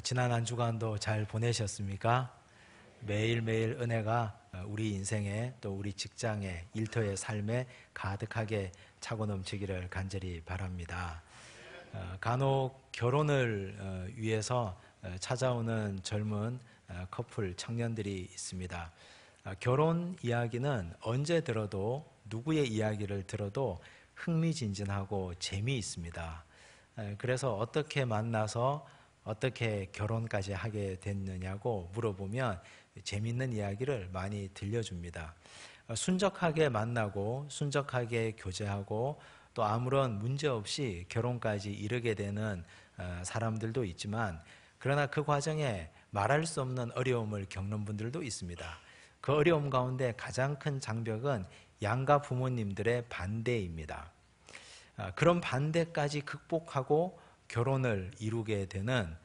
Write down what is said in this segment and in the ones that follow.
지난 한 주간도 잘 보내셨습니까? 매일매일 은혜가 우리 인생에 또 우리 직장에 일터의 삶에 가득하게 차고 넘치기를 간절히 바랍니다. 간혹 결혼을 위해서 찾아오는 젊은 커플 청년들이 있습니다. 결혼 이야기는 언제 들어도 누구의 이야기를 들어도 흥미진진하고 재미있습니다. 그래서 어떻게 만나서 어떻게 결혼까지 하게 됐느냐고 물어보면 재밌는 이야기를 많이 들려줍니다. 순적하게 만나고 순적하게 교제하고 또 아무런 문제 없이 결혼까지 이르게 되는 사람들도 있지만, 그러나 그 과정에 말할 수 없는 어려움을 겪는 분들도 있습니다. 그 어려움 가운데 가장 큰 장벽은 양가 부모님들의 반대입니다. 그런 반대까지 극복하고 결혼을 이루게 되는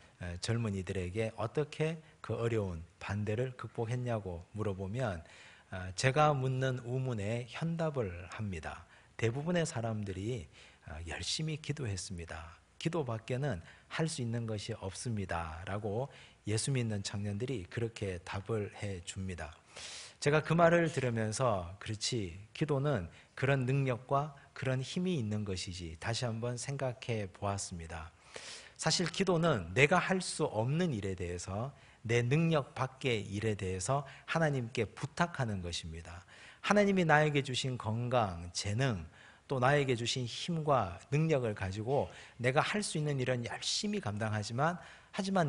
젊은이들에게 어떻게 그 어려운 반대를 극복했냐고 물어보면 제가 묻는 우문에 현답을 합니다. 대부분의 사람들이 열심히 기도했습니다. 기도밖에는 할 수 있는 것이 없습니다 라고 예수 믿는 청년들이 그렇게 답을 해줍니다. 제가 그 말을 들으면서 그렇지, 기도는 그런 능력과 그런 힘이 있는 것이지 다시 한번 생각해 보았습니다. 사실 기도는 내가 할 수 없는 일에 대해서, 내 능력 밖의 일에 대해서 하나님께 부탁하는 것입니다. 하나님이 나에게 주신 건강, 재능, 또 나에게 주신 힘과 능력을 가지고 내가 할 수 있는 일은 열심히 감당하지만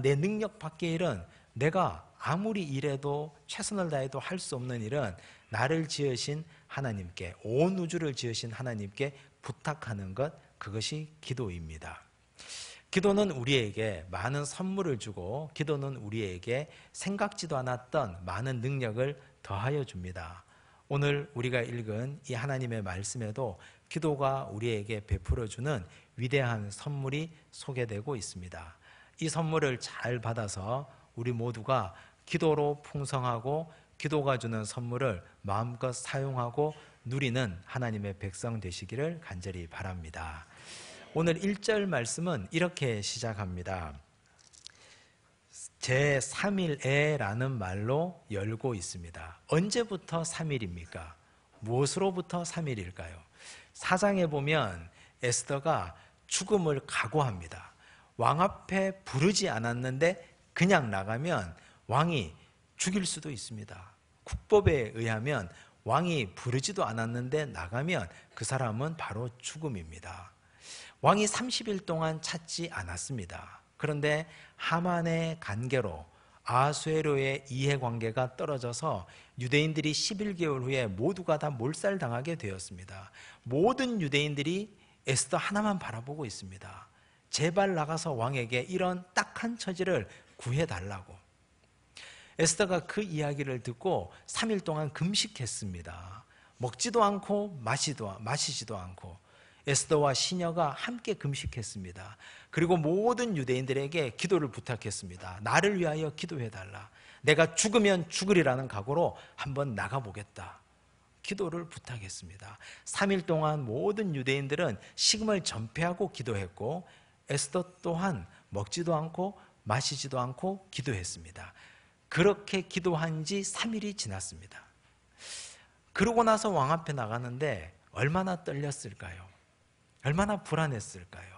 내 능력 밖의 일은, 내가 아무리 일해도 최선을 다해도 할 수 없는 일은 나를 지으신 하나님께, 온 우주를 지으신 하나님께 부탁하는 것, 그것이 기도입니다. 기도는 우리에게 많은 선물을 주고, 기도는 우리에게 생각지도 않았던 많은 능력을 더하여 줍니다. 오늘 우리가 읽은 이 하나님의 말씀에도 기도가 우리에게 베풀어주는 위대한 선물이 소개되고 있습니다. 이 선물을 잘 받아서 우리 모두가 기도로 풍성하고 기도가 주는 선물을 마음껏 사용하고 누리는 하나님의 백성 되시기를 간절히 바랍니다. 오늘 1절 말씀은 이렇게 시작합니다. 제3일에라는 말로 열고 있습니다. 언제부터 3일입니까? 무엇으로부터 3일일까요? 4장에 보면 에스더가 죽음을 각오합니다. 왕 앞에 부르지 않았는데 그냥 나가면 왕이 죽일 수도 있습니다. 국법에 의하면 왕이 부르지도 않았는데 나가면 그 사람은 바로 죽음입니다. 왕이 30일 동안 찾지 않았습니다. 그런데 하만의 관계로 아수에로의 이해관계가 떨어져서 유대인들이 11개월 후에 모두가 다 몰살당하게 되었습니다. 모든 유대인들이 에스더 하나만 바라보고 있습니다. 제발 나가서 왕에게 이런 딱한 처지를 구해달라고. 에스더가 그 이야기를 듣고 3일 동안 금식했습니다. 먹지도 않고 마시지도 않고 에스더와 시녀가 함께 금식했습니다. 그리고 모든 유대인들에게 기도를 부탁했습니다. 나를 위하여 기도해달라. 내가 죽으면 죽으리라는 각오로 한번 나가보겠다. 기도를 부탁했습니다. 3일 동안 모든 유대인들은 식음을 전폐하고 기도했고, 에스더 또한 먹지도 않고 마시지도 않고 기도했습니다. 그렇게 기도한 지 3일이 지났습니다. 그러고 나서 왕 앞에 나가는데 얼마나 떨렸을까요? 얼마나 불안했을까요?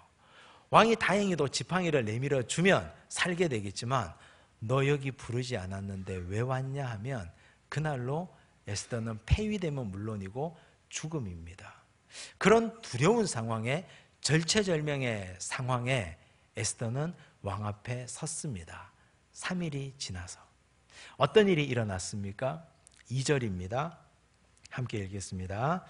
왕이 다행히도 지팡이를 내밀어 주면 살게 되겠지만, 너 여기 부르지 않았는데 왜 왔냐 하면 그날로 에스더는 폐위되면 물론이고 죽음입니다. 그런 두려운 상황에, 절체절명의 상황에 에스더는 왕 앞에 섰습니다. 3일이 지나서 어떤 일이 일어났습니까? 2절입니다. 함께 읽겠습니다.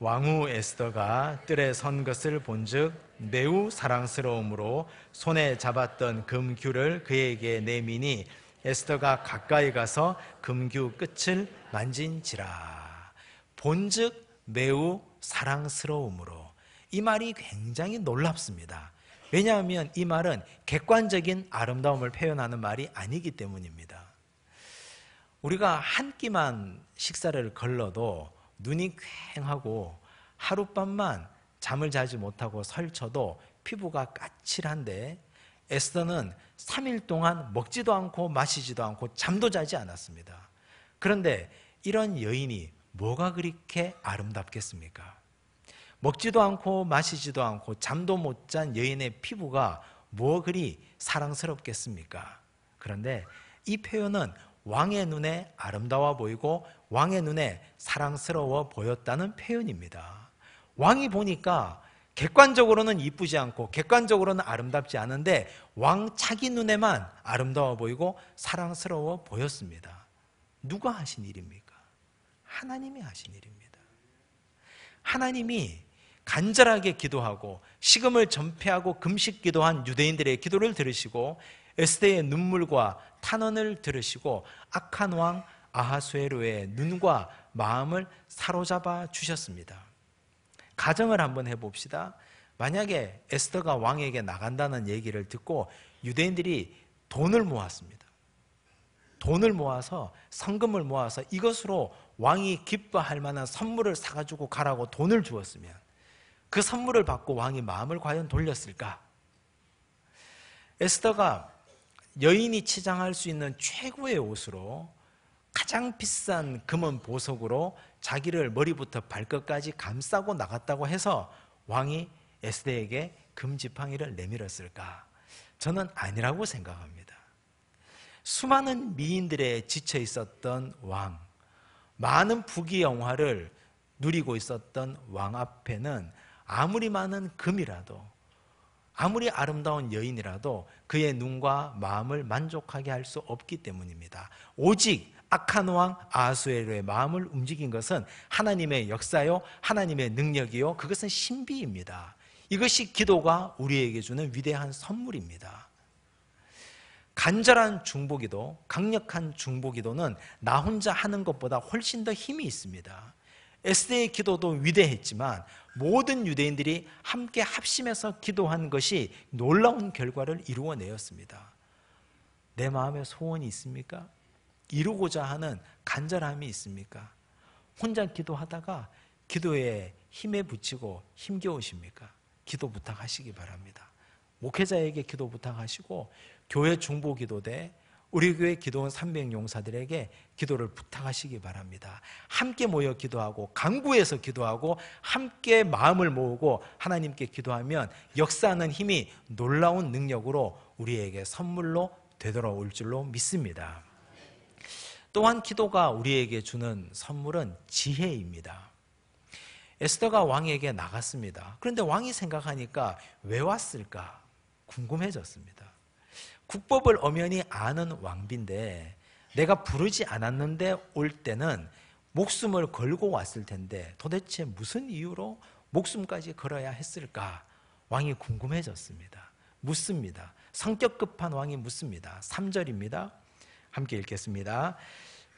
왕후 에스더가 뜰에 선 것을 본즉 매우 사랑스러움으로 손에 잡았던 금규를 그에게 내미니 에스더가 가까이 가서 금규 끝을 만진지라. 본즉 매우 사랑스러움으로. 이 말이 굉장히 놀랍습니다. 왜냐하면 이 말은 객관적인 아름다움을 표현하는 말이 아니기 때문입니다. 우리가 한 끼만 식사를 걸러도 눈이 퀭하고 하룻밤만 잠을 자지 못하고 설쳐도 피부가 까칠한데, 에스더는 3일 동안 먹지도 않고 마시지도 않고 잠도 자지 않았습니다. 그런데 이런 여인이 뭐가 그렇게 아름답겠습니까? 먹지도 않고 마시지도 않고 잠도 못 잔 여인의 피부가 뭐 그리 사랑스럽겠습니까? 그런데 이 표현은 왕의 눈에 아름다워 보이고 왕의 눈에 사랑스러워 보였다는 표현입니다. 왕이 보니까 객관적으로는 이쁘지 않고 객관적으로는 아름답지 않은데 왕 자기 눈에만 아름다워 보이고 사랑스러워 보였습니다. 누가 하신 일입니까? 하나님이 하신 일입니다. 하나님이 간절하게 기도하고 식음을 전폐하고 금식 기도한 유대인들의 기도를 들으시고 에스더의 눈물과 탄원을 들으시고 악한 왕 아하수에로의 눈과 마음을 사로잡아 주셨습니다. 가정을 한번 해봅시다. 만약에 에스더가 왕에게 나간다는 얘기를 듣고 유대인들이 돈을 모았습니다. 돈을 모아서 성금을 모아서 이것으로 왕이 기뻐할 만한 선물을 사가지고 가라고 돈을 주었으면 그 선물을 받고 왕이 마음을 과연 돌렸을까? 에스더가 여인이 치장할 수 있는 최고의 옷으로 가장 비싼 금은 보석으로 자기를 머리부터 발끝까지 감싸고 나갔다고 해서 왕이 에스더에게 금지팡이를 내밀었을까? 저는 아니라고 생각합니다. 수많은 미인들에 지쳐 있었던 왕, 많은 부귀영화를 누리고 있었던 왕 앞에는 아무리 많은 금이라도 아무리 아름다운 여인이라도 그의 눈과 마음을 만족하게 할 수 없기 때문입니다. 오직 악한 왕 아하수에로의 마음을 움직인 것은 하나님의 역사요, 하나님의 능력이요, 그것은 신비입니다. 이것이 기도가 우리에게 주는 위대한 선물입니다. 간절한 중보기도, 강력한 중보기도는 나 혼자 하는 것보다 훨씬 더 힘이 있습니다. 에스더의 기도도 위대했지만 모든 유대인들이 함께 합심해서 기도한 것이 놀라운 결과를 이루어내었습니다. 내 마음에 소원이 있습니까? 이루고자 하는 간절함이 있습니까? 혼자 기도하다가 기도에 힘에 부치고 힘겨우십니까? 기도 부탁하시기 바랍니다. 목회자에게 기도 부탁하시고 교회 중보기도대 우리 교회 기도원 300용사들에게 기도를 부탁하시기 바랍니다. 함께 모여 기도하고 강구해서 기도하고 함께 마음을 모으고 하나님께 기도하면 역사하는 힘이 놀라운 능력으로 우리에게 선물로 되돌아올 줄로 믿습니다. 또한 기도가 우리에게 주는 선물은 지혜입니다. 에스더가 왕에게 나갔습니다. 그런데 왕이 생각하니까 왜 왔을까 궁금해졌습니다. 국법을 엄연히 아는 왕비인데 내가 부르지 않았는데 올 때는 목숨을 걸고 왔을 텐데 도대체 무슨 이유로 목숨까지 걸어야 했을까? 왕이 궁금해졌습니다. 묻습니다. 성격 급한 왕이 묻습니다. 3절입니다. 함께 읽겠습니다.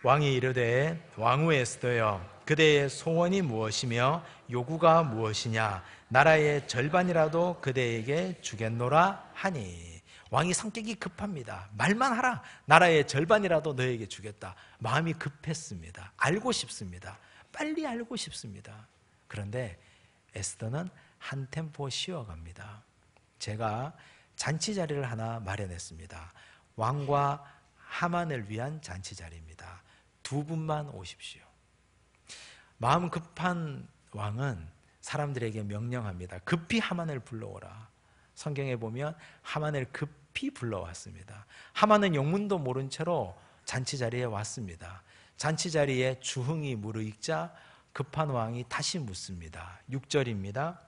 왕이 이르되 왕후 에스더여 그대의 소원이 무엇이며 요구가 무엇이냐 나라의 절반이라도 그대에게 주겠노라 하니. 왕이 성격이 급합니다. 말만 하라. 나라의 절반이라도 너에게 주겠다. 마음이 급했습니다. 알고 싶습니다. 빨리 알고 싶습니다. 그런데 에스더는 한 템포 쉬어갑니다. 제가 잔치 자리를 하나 마련했습니다. 왕과 하만을 위한 잔치 자리입니다. 2분만 오십시오. 마음 급한 왕은 사람들에게 명령합니다. 급히 하만을 불러오라. 성경에 보면 하만을 급히 불러왔습니다. 하만은 영문도 모른 채로 잔치 자리에 왔습니다. 잔치 자리에 주흥이 무르익자 급한 왕이 다시 묻습니다. 6절입니다.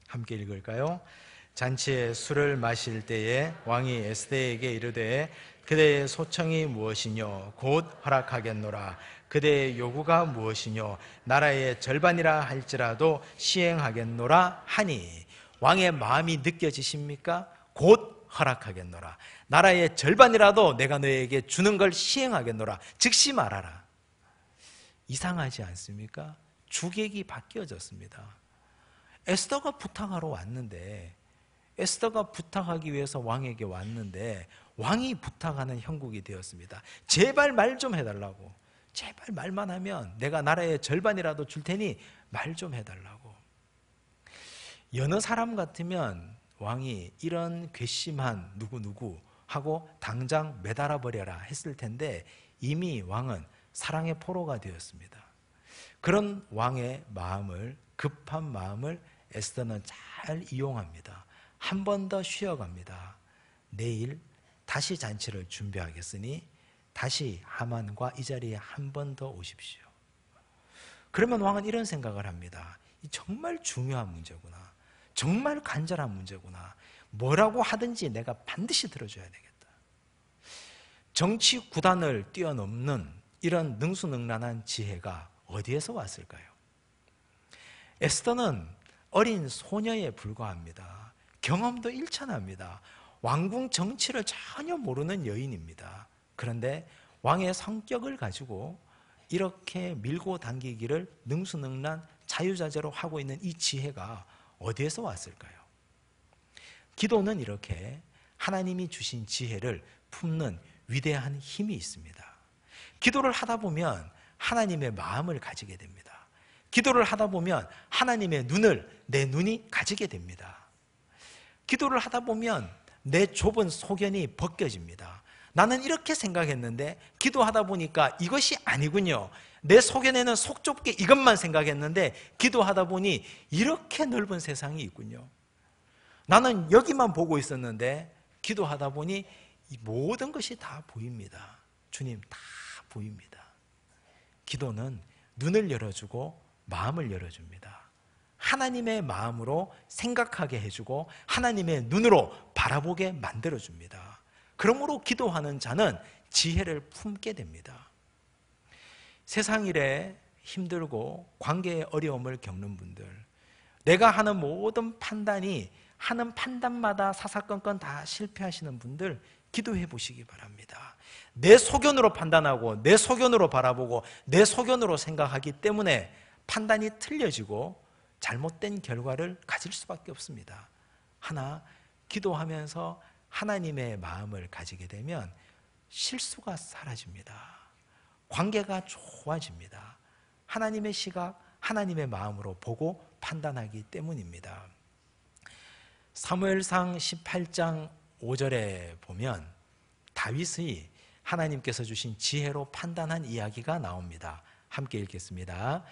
함께 읽을까요? 잔치에 술을 마실 때에 왕이 에스더에게 이르되 그대의 소청이 무엇이뇨 곧 허락하겠노라. 그대의 요구가 무엇이뇨 나라의 절반이라 할지라도 시행하겠노라 하니. 왕의 마음이 느껴지십니까? 곧 허락하겠노라. 나라의 절반이라도 내가 너에게 주는 걸 시행하겠노라. 즉시 말하라. 이상하지 않습니까? 주객이 바뀌어졌습니다. 에스더가 부탁하러 왔는데 에스더가 부탁하기 위해서 왕에게 왔는데 왕이 부탁하는 형국이 되었습니다. 제발 말 좀 해달라고. 제발 말만 하면 내가 나라의 절반이라도 줄 테니 말 좀 해달라고. 여느 사람 같으면 왕이 이런 괘씸한 누구누구 하고 당장 매달아 버려라 했을 텐데 이미 왕은 사랑의 포로가 되었습니다. 그런 왕의 마음을, 급한 마음을 에스더는 잘 이용합니다. 한 번 더 쉬어갑니다. 내일 다시 잔치를 준비하겠으니 다시 하만과 이 자리에 한 번 더 오십시오. 그러면 왕은 이런 생각을 합니다. 정말 중요한 문제구나. 정말 간절한 문제구나. 뭐라고 하든지 내가 반드시 들어줘야 되겠다. 정치 구단을 뛰어넘는 이런 능수능란한 지혜가 어디에서 왔을까요? 에스더는 어린 소녀에 불과합니다. 경험도 일천합니다. 왕궁 정치를 전혀 모르는 여인입니다. 그런데 왕의 성격을 가지고 이렇게 밀고 당기기를 능수능란 자유자재로 하고 있는 이 지혜가 어디에서 왔을까요? 기도는 이렇게 하나님이 주신 지혜를 품는 위대한 힘이 있습니다. 기도를 하다 보면 하나님의 마음을 가지게 됩니다. 기도를 하다 보면 하나님의 눈을 내 눈이 가지게 됩니다. 기도를 하다 보면 내 좁은 소견이 벗겨집니다. 나는 이렇게 생각했는데 기도하다 보니까 이것이 아니군요. 내 소견에는 속 좁게 이것만 생각했는데 기도하다 보니 이렇게 넓은 세상이 있군요. 나는 여기만 보고 있었는데 기도하다 보니 이 모든 것이 다 보입니다. 주님, 다 보입니다. 기도는 눈을 열어주고 마음을 열어줍니다. 하나님의 마음으로 생각하게 해주고 하나님의 눈으로 바라보게 만들어줍니다. 그러므로 기도하는 자는 지혜를 품게 됩니다. 세상 일에 힘들고 관계의 어려움을 겪는 분들, 내가 하는 모든 판단이 하는 판단마다 사사건건 다 실패하시는 분들 기도해 보시기 바랍니다. 내 소견으로 판단하고 내 소견으로 바라보고 내 소견으로 생각하기 때문에 판단이 틀려지고 잘못된 결과를 가질 수밖에 없습니다. 하나, 기도하면서 하나님의 마음을 가지게 되면 실수가 사라집니다. 관계가 좋아집니다. 하나님의 시각, 하나님의 마음으로 보고 판단하기 때문입니다. 사무엘상 18장 5절에 보면 다윗의 하나님께서 주신 지혜로 판단한 이야기가 나옵니다. 함께 읽겠습니다.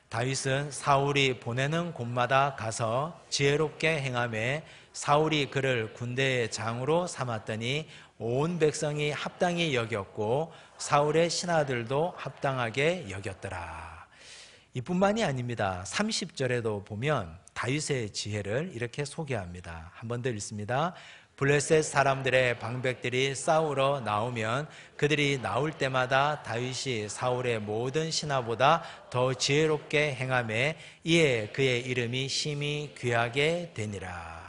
다윗은 사울이 보내는 곳마다 가서 지혜롭게 행하며 사울이 그를 군대의 장으로 삼았더니 온 백성이 합당히 여겼고 사울의 신하들도 합당하게 여겼더라. 이뿐만이 아닙니다. 30절에도 보면 다윗의 지혜를 이렇게 소개합니다. 한 번 더 읽습니다. 블레셋 사람들의 방백들이 싸우러 나오면 그들이 나올 때마다 다윗이 사울의 모든 신하보다 더 지혜롭게 행하며 이에 그의 이름이 심히 귀하게 되니라.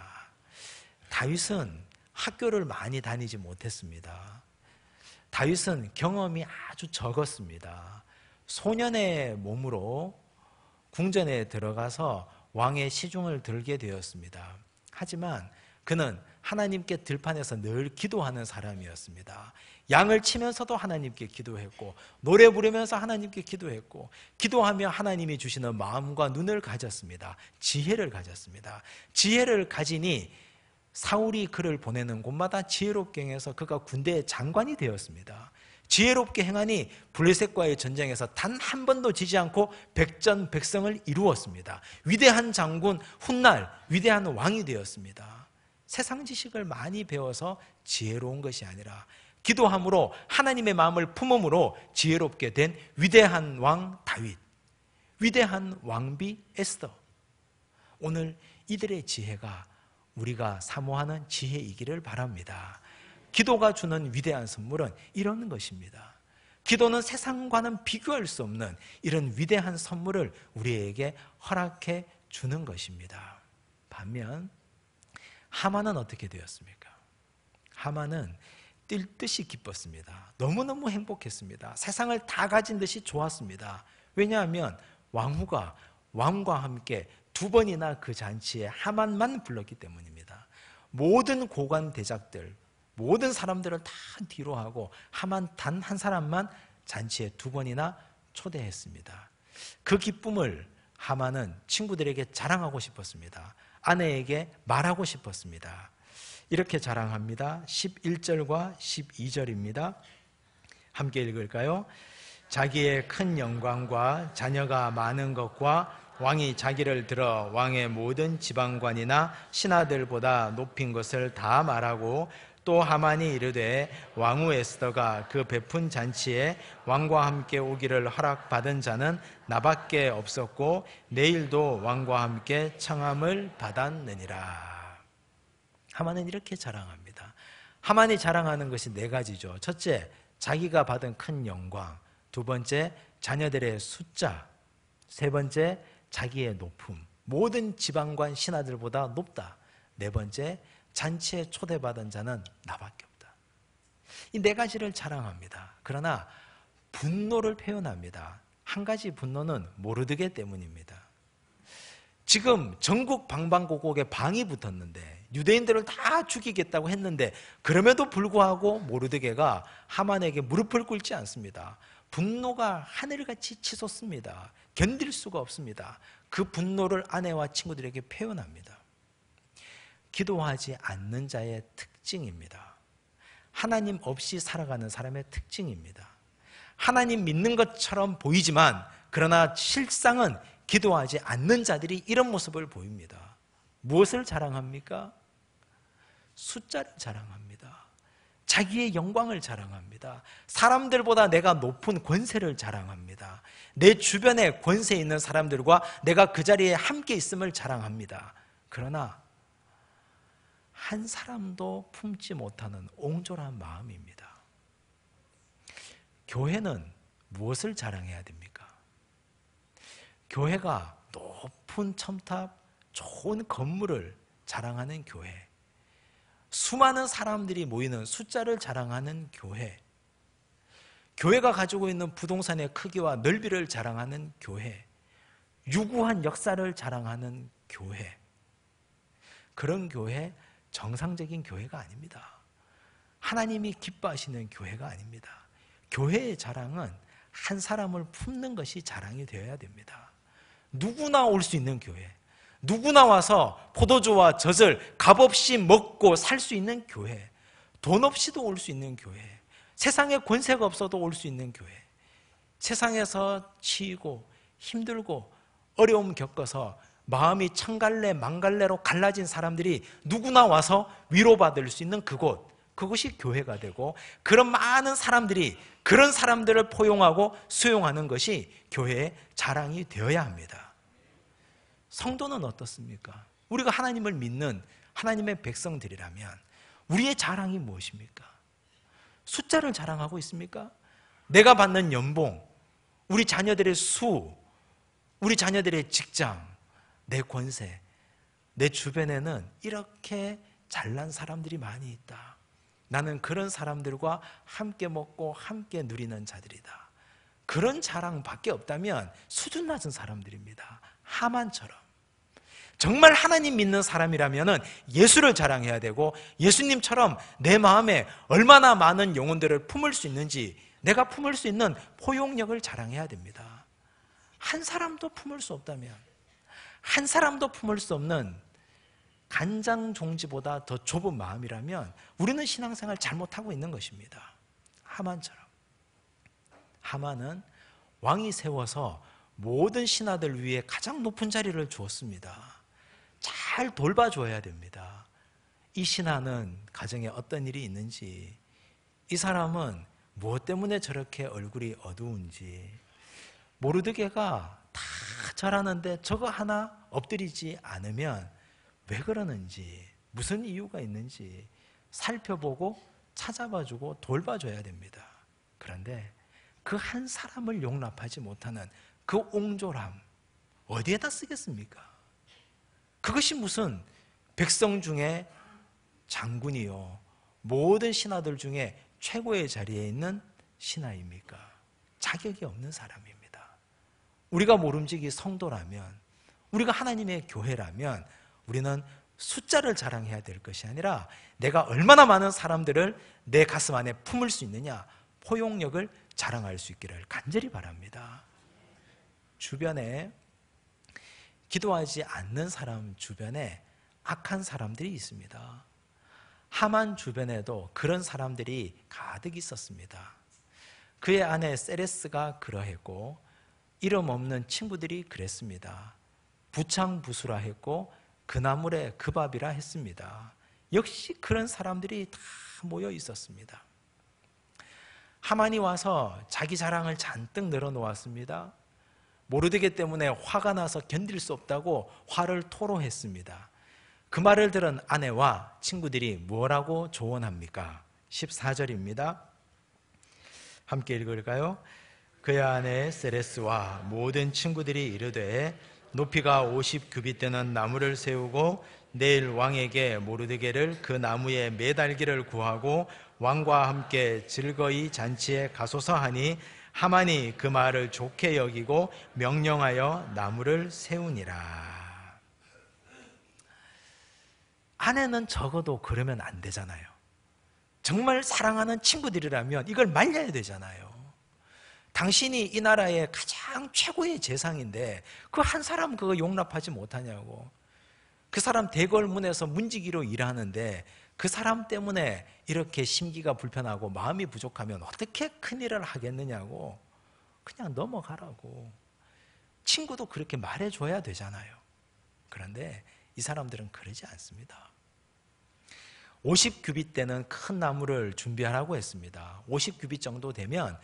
다윗은 학교를 많이 다니지 못했습니다. 다윗은 경험이 아주 적었습니다. 소년의 몸으로 궁전에 들어가서 왕의 시중을 들게 되었습니다. 하지만 그는 하나님께 들판에서 늘 기도하는 사람이었습니다. 양을 치면서도 하나님께 기도했고 노래 부르면서 하나님께 기도했고 기도하며 하나님이 주시는 마음과 눈을 가졌습니다. 지혜를 가졌습니다. 지혜를 가지니 사울이 그를 보내는 곳마다 지혜롭게 행해서 그가 군대의 장관이 되었습니다. 지혜롭게 행하니 블레셋과의 전쟁에서 단 한 번도 지지 않고 백전백승을 이루었습니다. 위대한 장군 훗날 위대한 왕이 되었습니다. 세상 지식을 많이 배워서 지혜로운 것이 아니라 기도함으로 하나님의 마음을 품음으로 지혜롭게 된 위대한 왕 다윗, 위대한 왕비 에스더. 오늘 이들의 지혜가 우리가 사모하는 지혜이기를 바랍니다. 기도가 주는 위대한 선물은 이런 것입니다. 기도는 세상과는 비교할 수 없는 이런 위대한 선물을 우리에게 허락해 주는 것입니다. 반면 하만은 어떻게 되었습니까? 하만은 뛸 듯이 기뻤습니다. 너무너무 행복했습니다. 세상을 다 가진 듯이 좋았습니다. 왜냐하면 왕후가 왕과 함께 2번이나 그 잔치에 하만만 불렀기 때문입니다. 모든 고관 대작들, 모든 사람들을 다 뒤로 하고 하만 단 한 사람만 잔치에 2번이나 초대했습니다. 그 기쁨을 하만은 친구들에게 자랑하고 싶었습니다. 아내에게 말하고 싶었습니다. 이렇게 자랑합니다. 11절과 12절입니다. 함께 읽을까요? 자기의 큰 영광과 자녀가 많은 것과 왕이 자기를 들어 왕의 모든 지방관이나 신하들보다 높인 것을 다 말하고, 또 하만이 이르되 왕후 에스더가 그 베푼 잔치에 왕과 함께 오기를 허락받은 자는 나밖에 없었고 내일도 왕과 함께 청함을 받았느니라. 하만은 이렇게 자랑합니다. 하만이 자랑하는 것이 네 가지죠. 첫째, 자기가 받은 큰 영광. 두 번째, 자녀들의 숫자. 세 번째, 자기의 높음. 모든 지방관 신하들보다 높다. 네 번째, 잔치에 초대받은 자는 나밖에 없다. 이 네 가지를 자랑합니다. 그러나 분노를 표현합니다. 한 가지 분노는 모르드게 때문입니다. 지금 전국 방방곡곡에 방이 붙었는데 유대인들을 다 죽이겠다고 했는데 그럼에도 불구하고 모르드게가 하만에게 무릎을 꿇지 않습니다. 분노가 하늘같이 치솟습니다. 견딜 수가 없습니다. 그 분노를 아내와 친구들에게 표현합니다. 기도하지 않는 자의 특징입니다. 하나님 없이 살아가는 사람의 특징입니다. 하나님 믿는 것처럼 보이지만 그러나 실상은 기도하지 않는 자들이 이런 모습을 보입니다. 무엇을 자랑합니까? 숫자를 자랑합니다. 자기의 영광을 자랑합니다. 사람들보다 내가 높은 권세를 자랑합니다. 내 주변에 권세 있는 사람들과 내가 그 자리에 함께 있음을 자랑합니다. 그러나 한 사람도 품지 못하는 옹졸한 마음입니다. 교회는 무엇을 자랑해야 됩니까? 교회가 높은 첨탑, 좋은 건물을 자랑하는 교회, 수많은 사람들이 모이는 숫자를 자랑하는 교회, 교회가 가지고 있는 부동산의 크기와 넓이를 자랑하는 교회, 유구한 역사를 자랑하는 교회, 그런 교회 정상적인 교회가 아닙니다. 하나님이 기뻐하시는 교회가 아닙니다. 교회의 자랑은 한 사람을 품는 것이 자랑이 되어야 됩니다. 누구나 올 수 있는 교회, 누구나 와서 포도주와 젖을 값없이 먹고 살 수 있는 교회, 돈 없이도 올 수 있는 교회, 세상에 권세가 없어도 올 수 있는 교회, 세상에서 치이고 힘들고 어려움 겪어서 마음이 천갈래 만갈래로 갈라진 사람들이 누구나 와서 위로받을 수 있는 그곳, 그것이 교회가 되고, 그런 많은 사람들이 그런 사람들을 포용하고 수용하는 것이 교회의 자랑이 되어야 합니다. 성도는 어떻습니까? 우리가 하나님을 믿는 하나님의 백성들이라면 우리의 자랑이 무엇입니까? 숫자를 자랑하고 있습니까? 내가 받는 연봉, 우리 자녀들의 수, 우리 자녀들의 직장, 내 권세, 내 주변에는 이렇게 잘난 사람들이 많이 있다. 나는 그런 사람들과 함께 먹고 함께 누리는 자들이다. 그런 자랑밖에 없다면 수준 낮은 사람들입니다. 하만처럼. 정말 하나님 믿는 사람이라면 예수를 자랑해야 되고, 예수님처럼 내 마음에 얼마나 많은 영혼들을 품을 수 있는지, 내가 품을 수 있는 포용력을 자랑해야 됩니다. 한 사람도 품을 수 없다면, 한 사람도 품을 수 없는 간장 종지보다 더 좁은 마음이라면 우리는 신앙생활 잘못하고 있는 것입니다. 하만처럼. 하만은 왕이 세워서 모든 신하들 위에 가장 높은 자리를 주었습니다. 잘 돌봐줘야 됩니다. 이 신하는 가정에 어떤 일이 있는지, 이 사람은 무엇 때문에 저렇게 얼굴이 어두운지, 모르드게가 다 잘하는데 저거 하나 엎드리지 않으면 왜 그러는지, 무슨 이유가 있는지 살펴보고 찾아봐주고 돌봐줘야 됩니다. 그런데 그 한 사람을 용납하지 못하는 그 옹졸함 어디에다 쓰겠습니까? 그것이 무슨 백성 중에 장군이요, 모든 신하들 중에 최고의 자리에 있는 신하입니까? 자격이 없는 사람입니다. 우리가 모름지기 성도라면, 우리가 하나님의 교회라면 우리는 숫자를 자랑해야 될 것이 아니라 내가 얼마나 많은 사람들을 내 가슴 안에 품을 수 있느냐, 포용력을 자랑할 수 있기를 간절히 바랍니다. 주변에 기도하지 않는 사람 주변에 악한 사람들이 있습니다. 하만 주변에도 그런 사람들이 가득 있었습니다. 그의 아내 세레스가 그러했고 이름 없는 친구들이 그랬습니다. 부창부수라 했고 그나물의 그 밥이라 했습니다. 역시 그런 사람들이 다 모여 있었습니다. 하만이 와서 자기 자랑을 잔뜩 늘어놓았습니다. 모르드게 때문에 화가 나서 견딜 수 없다고 화를 토로했습니다. 그 말을 들은 아내와 친구들이 뭐라고 조언합니까? 14절입니다. 함께 읽을까요? 그의 아내 세레스와 모든 친구들이 이르되 높이가 50규빗 되는 나무를 세우고 내일 왕에게 모르드게를 그 나무에 매달기를 구하고 왕과 함께 즐거이 잔치에 가소서 하니 하만이 그 말을 좋게 여기고 명령하여 나무를 세우니라. 아내는 적어도 그러면 안 되잖아요. 정말 사랑하는 친구들이라면 이걸 말려야 되잖아요. 당신이 이 나라의 가장 최고의 재상인데 그 한 사람 그거 용납하지 못하냐고. 그 사람 대궐문에서 문지기로 일하는데 그 사람 때문에 이렇게 심기가 불편하고 마음이 부족하면 어떻게 큰일을 하겠느냐고. 그냥 넘어가라고. 친구도 그렇게 말해줘야 되잖아요. 그런데 이 사람들은 그러지 않습니다. 50규빗 되는 큰 나무를 준비하라고 했습니다. 50규빗 정도 되면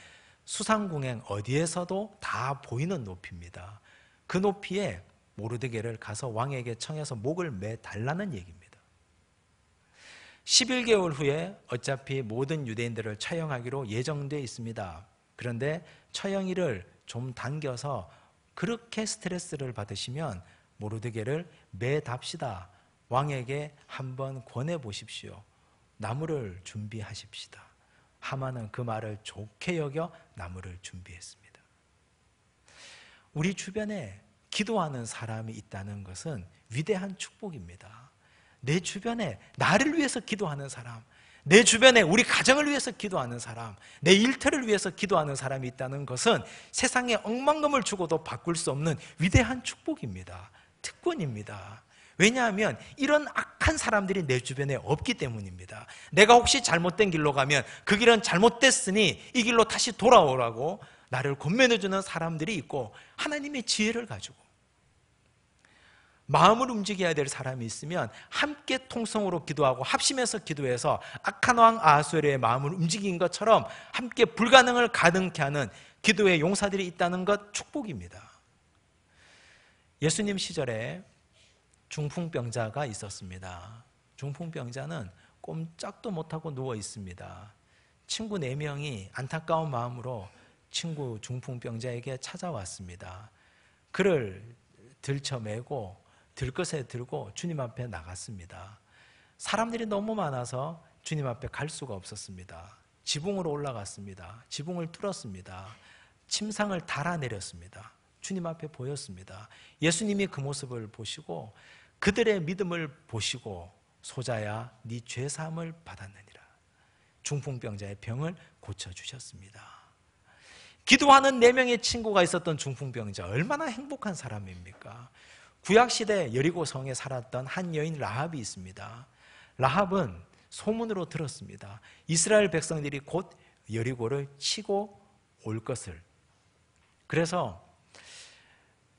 수상궁행 어디에서도 다 보이는 높이입니다. 그 높이에 모르드게를 가서 왕에게 청해서 목을 매달라는 얘기입니다. 11개월 후에 어차피 모든 유대인들을 처형하기로 예정되어 있습니다. 그런데 처형일을 좀 당겨서 그렇게 스트레스를 받으시면 모르드게를 매답시다. 왕에게 한번 권해 보십시오. 나무를 준비하십시다. 하만은 그 말을 좋게 여겨 나무를 준비했습니다. 우리 주변에 기도하는 사람이 있다는 것은 위대한 축복입니다. 내 주변에 나를 위해서 기도하는 사람, 내 주변에 우리 가정을 위해서 기도하는 사람, 내 일터를 위해서 기도하는 사람이 있다는 것은 세상에 억만금을 주고도 바꿀 수 없는 위대한 축복입니다. 특권입니다. 왜냐하면 이런 악한 사람들이 내 주변에 없기 때문입니다. 내가 혹시 잘못된 길로 가면 그 길은 잘못됐으니 이 길로 다시 돌아오라고 나를 권면해주는 사람들이 있고 하나님의 지혜를 가지고 마음을 움직여야 될 사람이 있으면 함께 통성으로 기도하고 합심해서 기도해서 악한 왕 아하수에로의 마음을 움직인 것처럼 함께 불가능을 가능케 하는 기도의 용사들이 있다는 것 축복입니다. 예수님 시절에 중풍병자가 있었습니다. 중풍병자는 꼼짝도 못하고 누워 있습니다. 친구 4명이 안타까운 마음으로 친구 중풍병자에게 찾아왔습니다. 그를 들쳐매고 들것에 들고 주님 앞에 나갔습니다. 사람들이 너무 많아서 주님 앞에 갈 수가 없었습니다. 지붕으로 올라갔습니다. 지붕을 뚫었습니다. 침상을 달아내렸습니다. 주님 앞에 보였습니다. 예수님이 그 모습을 보시고 그들의 믿음을 보시고 소자야 네 죄사함을 받았느니라. 중풍병자의 병을 고쳐주셨습니다. 기도하는 4명의 친구가 있었던 중풍병자, 얼마나 행복한 사람입니까? 구약시대 여리고성에 살았던 한 여인 라합이 있습니다. 라합은 소문으로 들었습니다. 이스라엘 백성들이 곧 여리고를 치고 올 것을. 그래서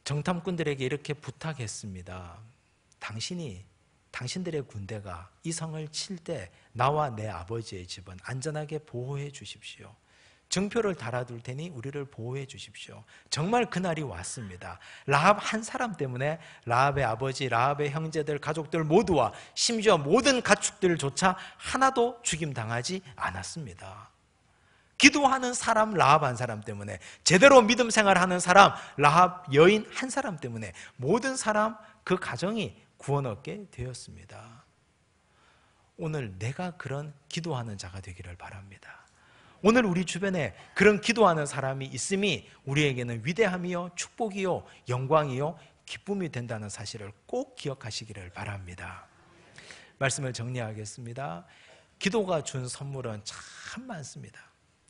정탐꾼들에게 이렇게 부탁했습니다. 당신들의 군대가 이 성을 칠 때 나와 내 아버지의 집은 안전하게 보호해 주십시오. 증표를 달아둘 테니 우리를 보호해 주십시오. 정말 그날이 왔습니다. 라합 한 사람 때문에 라합의 아버지, 라합의 형제들, 가족들 모두와 심지어 모든 가축들조차 하나도 죽임당하지 않았습니다. 기도하는 사람 라합 한 사람 때문에, 제대로 믿음 생활하는 사람 라합 여인 한 사람 때문에 모든 사람 그 가정이 구원 얻게 되었습니다. 오늘 내가 그런 기도하는 자가 되기를 바랍니다. 오늘 우리 주변에 그런 기도하는 사람이 있음이 우리에게는 위대함이요 축복이요 영광이요 기쁨이 된다는 사실을 꼭 기억하시기를 바랍니다. 말씀을 정리하겠습니다. 기도가 준 선물은 참 많습니다.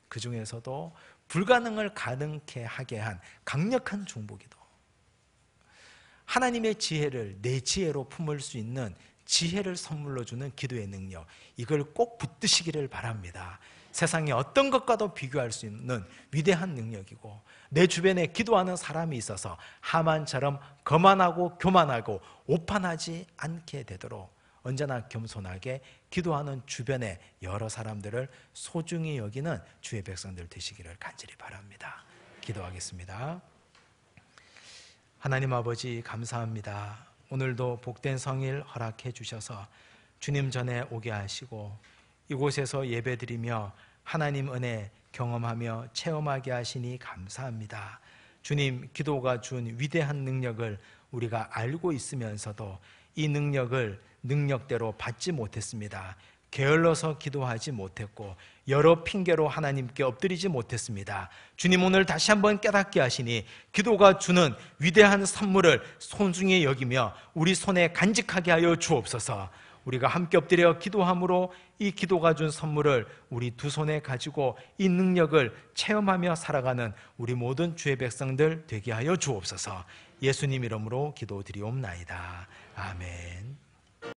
그 중에서도 불가능을 가능케 하게 한 강력한 중보기도, 하나님의 지혜를 내 지혜로 품을 수 있는 지혜를 선물로 주는 기도의 능력, 이걸 꼭 붙드시기를 바랍니다. 세상에 어떤 것과도 비교할 수 있는 위대한 능력이고, 내 주변에 기도하는 사람이 있어서 하만처럼 거만하고 교만하고 오판하지 않게 되도록 언제나 겸손하게 기도하는 주변의 여러 사람들을 소중히 여기는 주의 백성들 되시기를 간절히 바랍니다. 기도하겠습니다. 하나님 아버지, 감사합니다. 오늘도 복된 성일 허락해 주셔서 주님 전에 오게 하시고 이곳에서 예배드리며 하나님 은혜 경험하며 체험하게 하시니 감사합니다. 주님, 기도가 준 위대한 능력을 우리가 알고 있으면서도 이 능력을 능력대로 받지 못했습니다. 게을러서 기도하지 못했고 여러 핑계로 하나님께 엎드리지 못했습니다. 주님, 오늘 다시 한번 깨닫게 하시니 기도가 주는 위대한 선물을 소중히 여기며 우리 손에 간직하게 하여 주옵소서. 우리가 함께 엎드려 기도함으로 이 기도가 준 선물을 우리 두 손에 가지고 이 능력을 체험하며 살아가는 우리 모든 주의 백성들 되게 하여 주옵소서. 예수님 이름으로 기도드리옵나이다. 아멘.